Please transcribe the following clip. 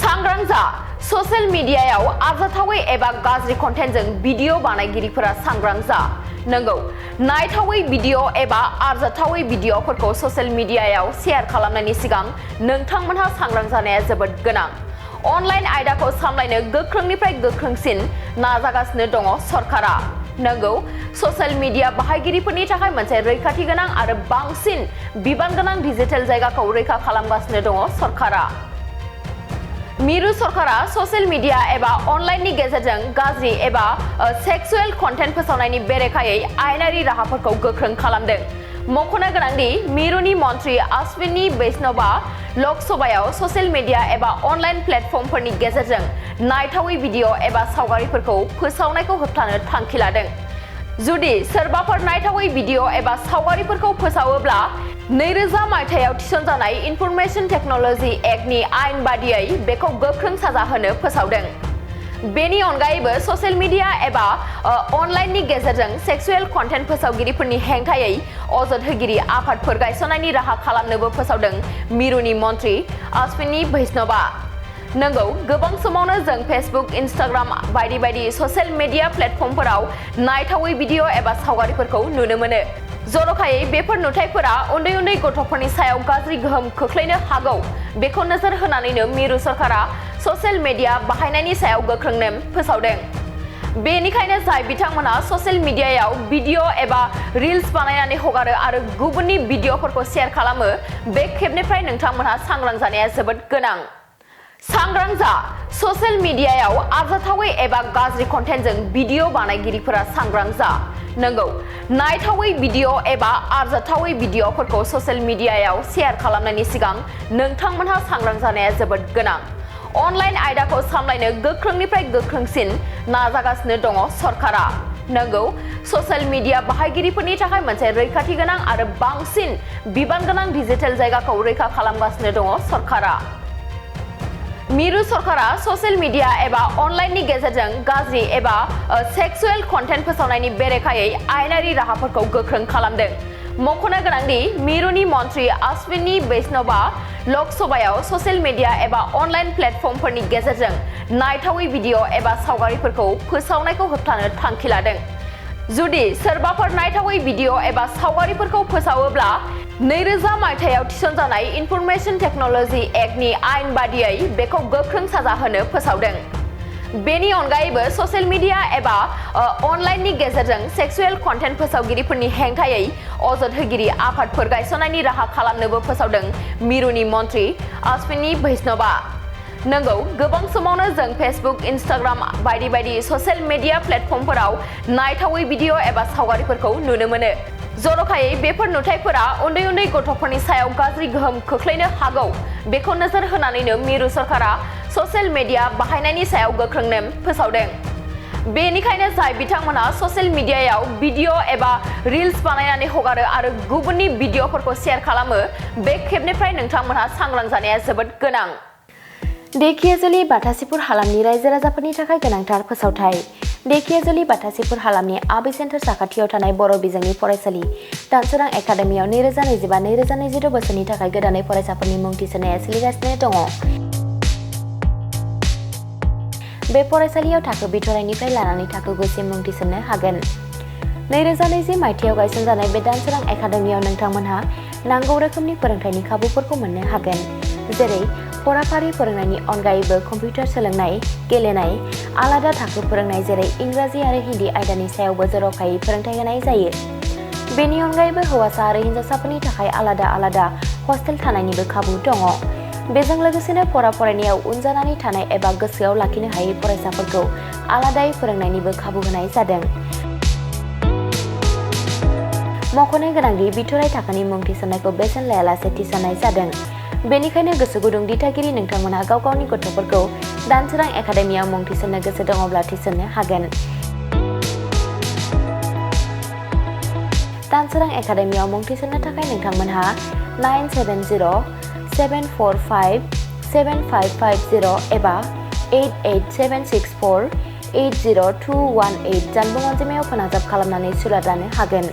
सांग्रां जा ससियेल मीडियायाव आरजाथावै एबा गाज्रि कन्टेन्टजों भिडिअ बानायगिरिफोरा सांग्रां जा नंगौ नायथावै भिडिअ एबा आरजाथावै भिडिअफोरखौ ससियेल मीडियायाव शेयार खालामनायनि सिगां नोंथांमोनहा सांग्रां जानाया जोबोद गोनां अनलाइन आयदाखौ सामलायनो गोख्रोंनिफ्राय गोख्रोंसिन नाजागासिनो दङ सरकारा नंगौ ससियेल मीडिया बाहायगिरिफोरनि थाखाय मोनसे रैखाथि गोनां आरो बांसिन बिबान गोनां डिजिटेल जायगाखौ रैखा खालामगासिनो दङ सरकारा मिरु सरकारा ससियेल मीडिया एबा अनलाइननि गेजेरजों गाज्रि एबा सेक्सुएल कन्टेन्ट फोसावनायनि बेरेखायै आयेनारि राहाफोरखौ गोख्रों खालामदों मख'नो गोनांदि मिरुनि मन्त्रि अश्विनी वैष्णवआ लकसभायाव ससियेल मीडिया एबा अनलाइन प्लेटफर्मफोरनि गेजेरजों नायथावै भिडिअ एबा सावगारिफोरखौ फोसावनायखौ होबथानो थांखि लादों जुदि सोरबाफोर नायथावै भिडिअ एबा सावगारिफोरखौ फोसावोब्ला 2000 मायथाइयाव थिसनजानाय इनफरमेशन टेक्नोलॉजी एक्टनि आयेन बादियै बेखौ गोख्रों साजा होनो फोसावदों बेनि अनगायैबो ससियेल मीडिया एबा अनलाइननि गेजेरजों सेक्सुएल कन्टेन्ट फोसावगिरिफोरनि हेंथायै अजद होगिरि आफादफोर गायसननायनि राहा खालामनोबो फोसावदों मिरुनि मन्त्रि अश्विनी वैष्णवआ नंगौ गोबां समावनो जों फेसबुक इंस्टाग्राम बायदि ससियेल मीडिया प्लेटफर्मफोराव नायथावै भिडिअ एबा सावगारिफोरखौ नुनो मोनो जर'खायै बेफोर नुथायफोरा उन्दै गथ'फोरनि सायाव गाज्रि गोहोम खोख्लैनो हागौ बेखौ नोजोर होनानैनो मिरु सरकारा ससियेल मीडिया बाहायनायनि सायाव गोख्रों नेम फोसावदों बेनिखायनो जाय बिथांमोना ससियेल मीडियायाव भिडिअ एबा रिल्स बानायनानै हगारो आरो गुबुननि भिडिअफोरखौ शेयार खालामो बे खेबनिफ्राय नोंथांमोनहा सांग्रां जानाया जोबोद गोनां सांग्रां जा ससियेल मीडियायाव आरजाथावै एबा गाज्रि कन्टेन्टजों भिडिअ बानायगिरिफोरा सांग्रां जा नंगौ नायथावै भिडिअ एबा आरजाथावै भिडिअफोरखौ ससियेल मीडियायाव शेयार खालामनायनि सिगां नोंथांमोनहा सांग्रां जानाया जोबोद गोनां अनलाइन आयदाखौ सामलायनो गोख्रोंनिफ्राय गोख्रोंसिन नाजागासिनो दङ सरकारा नंगौ ससियेल मीडिया बाहायगिरिफोरनि थाखाय मोनसे रैखाथि गोनां आरो बांसिन बिबान गोनां डिजिटेल जायगाखौ रैखा खालामगासिनो दङ सरकारा मिरु सरकारा ससियेल मीडिया एबा अनलाइननि गेजेरजों गाज्रि एबा सेक्सुएल कन्टेन्ट फोसावनायनि बेरेखायै आयेनारि राहाफोरखौ गोख्रों खालामदों मख'नो गोनांदि मिरुनि मन्त्रि अश्विनी वैष्णवआ लकसभायाव ससियेल मीडिया एबा अनलाइन प्लेटफर्मफोरनि गेजेरजों नायथावै भिडिअ एबा सावगारिफोरखौ फोसावनायखौ होबथानो थांखि लादों जुदि सोरबाफोर नायथावै भिडिअ एबा सावगारिफोरखौ फोसावोब्ला 2000 मायथाइयाव थिसनजानाय इनफरमेशन टेक्नोलॉजी एक्टनि आयेन बादियै बेखौ गोख्रों साजा होनो फोसावदों बेनि अनगायैबो ससियेल मीडिया एबा अनलाइननि गेजेरजों सेक्सुएल कन्टेन्ट फोसावगिरिफोरनि हेंथायै अजद होगिरि आफादफोर गायसननायनि राहा खालामनोबो फोसावदों मिरुनि मन्त्रि अश्विनी वैष्णवआ नंगौ गोबां समावनो जों फेसबुक इंस्टाग्राम बायदि ससियेल मीडिया प्लेटफर्मफोराव नायथावै भिडिअ एबा सावगारिफोरखौ नुनो मोनो जर'खायै बेफोर नुथायफोरा उन्दै गथ'फोरनि सायाव गाज्रि गोहोम खोख्लैनो हागौ बेखौ नोजोर होनानैनो मिरु सरकारा ससियेल मीडिया बाहायनायनि सायाव गोख्रों नेम फोसावदों बेनिखायनो जाय बिथांमोना ससियेल मीडियायाव भिडिअ एबा रिल्स बानायनानै हगारो आरो गुबुननि भिडिअफोरखौ शेयार खालामो बे खेबनिफ्राय नोंथांमोनहा सांग्रां जानाया जोबोद गोनां धेकियाजुलि बाथासिपुर हालामनि रायजो राजाफोरनि थाखाय गोनांथार फोसावथाय धेकियाजुलि बाथासिपुर हालामनि आबै सेन्टार साखाथियाव थानाय बर' बिजोंनि फरायसालि दानसोरां एकाडेमियाव 2025-2026 बोसोरनि थाखाय गोदानै फरायसाफोरनि मुं थिसननाया सोलिगासिनो दङ बे फरायसालियाव थाखो बिथराइनिफ्राय लानानै थाखो 9 मुं थिसननो हागोन 2020 मायथाइयाव गायसनजानाय बे दानसोरां एकाडेमियाव नोंथांमोनहा नांगौ रोखोमनि फोरोंथायनि खाबुफोरखौ मोननो हागोन जेरै फराफारि फोरोंनायनि अनगायैबो कम्पिउटार सोलोंनाय गेलेनाय आलादा थाखो फोरोंनाय जेरै इंराजि आरो हिन्दी आयदानि सायावबो जर'खायै फोरोंथाय होनाय जायो बेनि अनगायैबो हौवासा आरो हिन्जावसाफोरनि थाखाय आलादा हस्टेल थानायनिबो खाबु दङ बेजों लोगोसेनो फरायनायाव उन जानानै थानाय एबा गोसोआव लाखिनो हायै फरायसाफोरखौ आलादायै फोरोंनायनिबो खाबु होनाय जादों मख'नो गोनांदि बिथराइ थाखोनि मुं थिसननायखौ बेसेन लायालासे थिसननाय जादों बेनिखायनो गोसो गुदुं दिथागिरि नोंथांमोनहा गाव गावनि गथ'फोरखौ दानसोरां एकाडेमियाव मुं थिसननो गोसो दङब्ला थिसननो हागोन दानसोरां एकाडेमियाव मुं थिसननो थाखाय नोंथांमोनहा 970-745-7550 एबा 88764-80218 जानबुं अनजिमायाव फोनांजाब खालामनानै सुलाद लानो हागोन